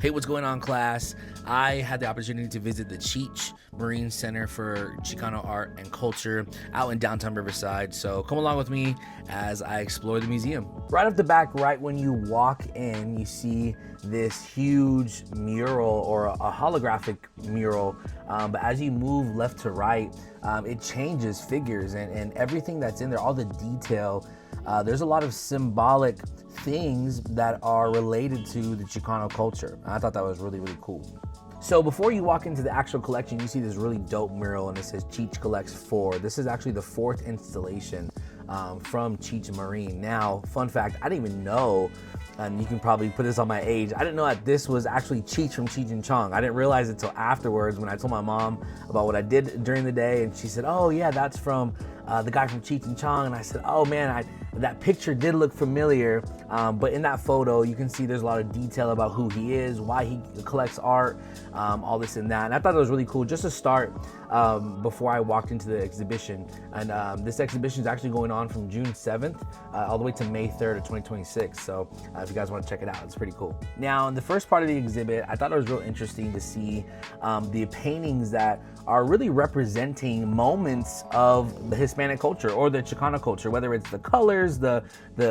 Hey, what's going on, class? I had the opportunity to visit the Cheech Marine Center for Chicano Art and Culture out in downtown Riverside. So come along with me as I explore the museum. Right off the back, right when you walk in, you see this huge mural or a holographic mural. But as you move left to right, it changes figures and everything that's in there, all the detail. There's a lot of symbolic things that are related to the Chicano culture. I thought that was really, really cool. So before you walk into the actual collection, you see this really dope mural and it says Cheech Collects 4. This is actually the 4th installation from Cheech Marine. Now, fun fact, I didn't even know, and you can probably put this on my age, I didn't know that this was actually Cheech from Cheech and Chong. I didn't realize it until afterwards when I told my mom about what I did during the day, and she said, oh yeah, that's from the guy from Cheech and Chong. And I said, oh man, that picture did look familiar, but in that photo you can see there's a lot of detail about who he is, why he collects art, all this and that. And I thought it was really cool just to start before I walked into the exhibition. And this exhibition is actually going on from June 7th all the way to May 3rd of 2026. So if you guys want to check it out, it's pretty cool. Now, in the first part of the exhibit, I thought it was real interesting to see the paintings that are really representing moments of the Hispanic culture or the Chicano culture, whether it's the colors, the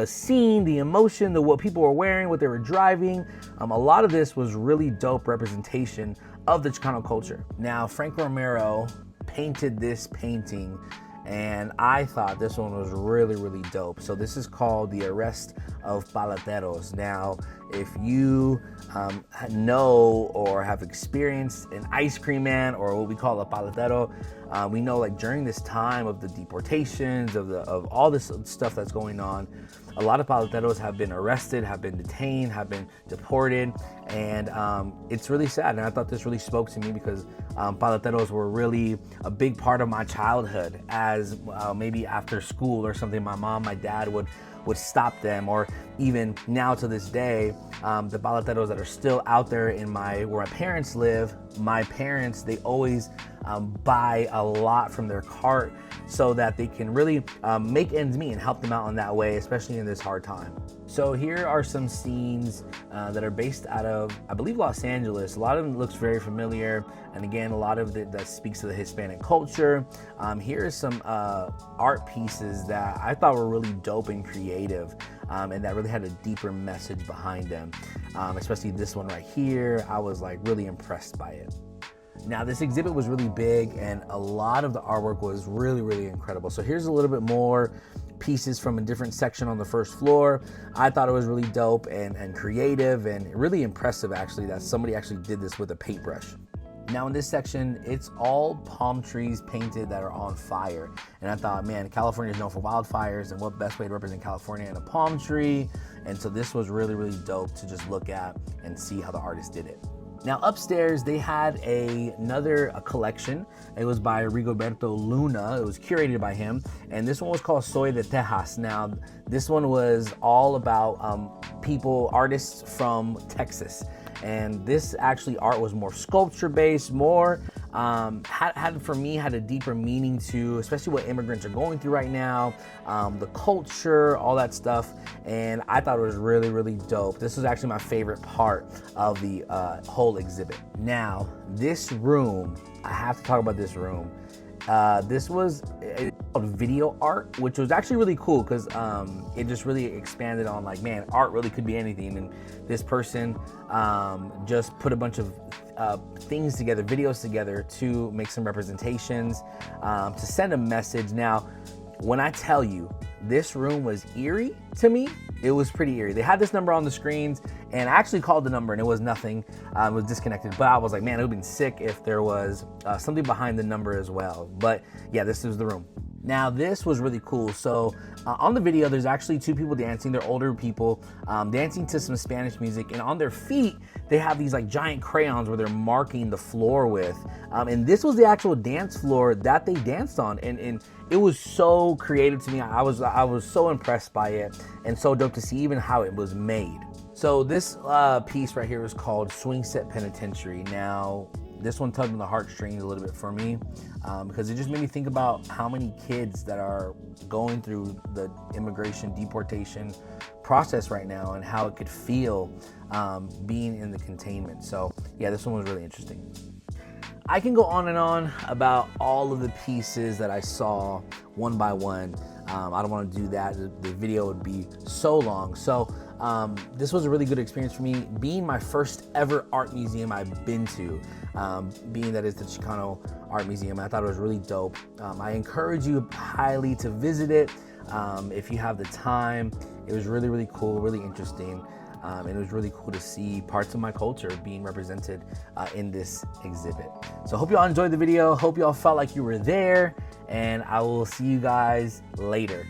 scene, the emotion, what people were wearing, what they were driving. A lot of this was really dope representation of the Chicano culture. Now, Frank Romero painted this painting, and I thought this one was really, really dope. So this is called The Arrest of Paleteros. Now, if you know or have experienced an ice cream man or what we call a paletero, we know like during this time of the deportations, of all this stuff that's going on, a lot of paleteros have been arrested, have been detained, have been deported, and it's really sad. And I thought this really spoke to me because paleteros were really a big part of my childhood. As maybe after school or something, my mom, my dad would stop them, or even now to this day, the paleteros that are still out there in where my parents live, my parents, they always buy a lot from their cart so that they can really make ends meet and help them out in that way, especially in this hard time. So here are some scenes that are based out of, I believe, Los Angeles. A lot of them looks very familiar, and again, a lot of it that speaks to the Hispanic culture. Here are some art pieces that I thought were really dope and creative, and that really had a deeper message behind them. Especially this one right here, I was like really impressed by it. Now, this exhibit was really big and a lot of the artwork was really, really incredible. So here's a little bit more pieces from a different section on the first floor. I thought it was really dope and creative and really impressive, actually, that somebody actually did this with a paintbrush. Now in this section, it's all palm trees painted that are on fire. And I thought, man, California is known for wildfires, and what best way to represent California in a palm tree? And so this was really, really dope to just look at and see how the artist did it. Now upstairs, they had another collection. It was by Rigoberto Luna. It was curated by him. And this one was called Soy de Texas. Now, this one was all about artists from Texas. And this actually art was more sculpture based, more had a deeper meaning to, especially what immigrants are going through right now, the culture, all that stuff. And I thought it was really, really dope. This was actually my favorite part of the whole exhibit. Now, this room, I have to talk about this room. This was called video art, which was actually really cool because it just really expanded on like, man, art really could be anything. And this person just put a bunch of things together, videos together to make some representations, to send a message. Now, when I tell you this room was eerie to me, it was pretty eerie. They had this number on the screens, and I actually called the number and it was nothing. It was disconnected, but I was like, man, it would have been sick if there was something behind the number as well. But yeah, this is the room. Now, this was really cool. So on the video, there's actually two people dancing. They're older people dancing to some Spanish music, and on their feet, they have these like giant crayons where they're marking the floor with. And this was the actual dance floor that they danced on. And it was so creative to me. I was so impressed by it, and so dope to see even how it was made. So this piece right here is called Swing Set Penitentiary. Now, this one tugged on the heartstrings a little bit for me, because it just made me think about how many kids that are going through the immigration deportation process right now and how it could feel being in the containment. So yeah, this one was really interesting. I can go on and on about all of the pieces that I saw one by one. I don't want to do that. The video would be so long. So this was a really good experience for me, being my first ever art museum I've been to, being that it's the Chicano Art Museum. I thought it was really dope. I encourage you highly to visit it if you have the time. It was really, really cool, really interesting. And it was really cool to see parts of my culture being represented in this exhibit. So I hope y'all enjoyed the video. Hope y'all felt like you were there, and I will see you guys later.